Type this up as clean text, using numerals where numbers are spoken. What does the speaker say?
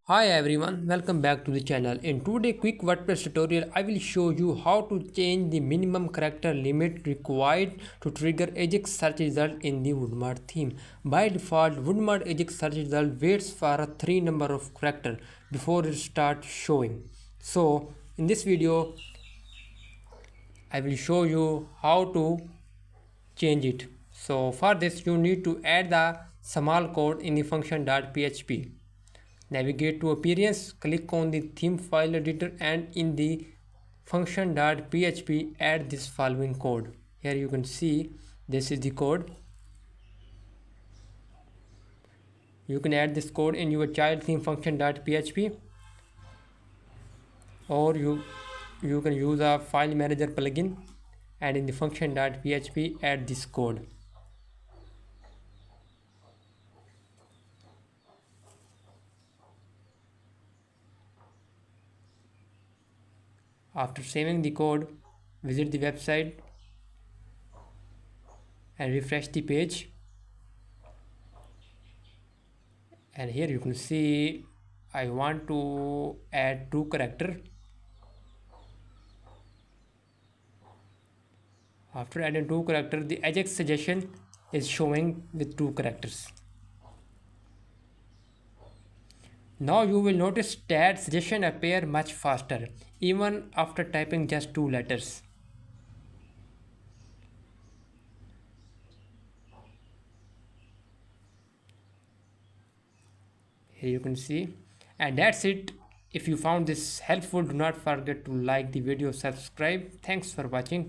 Hi everyone, welcome back to the channel. In today's quick WordPress tutorial, I will show you how to change the minimum character limit required to trigger AJAX search result in the WoodMart theme. By default, WoodMart AJAX search result waits for a 3 number of character before it starts showing. So in this video, I will show you how to change it. So for this, you need to add the small code in the function.php. Navigate to appearance, click on the theme file editor, and in the function.php add this following code. Here you can see this is the code. You can add this code in your child theme function.php, or you can use a file manager plugin, and in the function.php add this code. After saving the code, visit the website and refresh the page. And here you can see I want to add two character. After adding two characters, the AJAX suggestion is showing with two characters. Now you will notice that suggestion appear much faster even after typing just two letters. Here you can see, and that's it. If you found this helpful, do not forget to like the video, subscribe. Thanks for watching.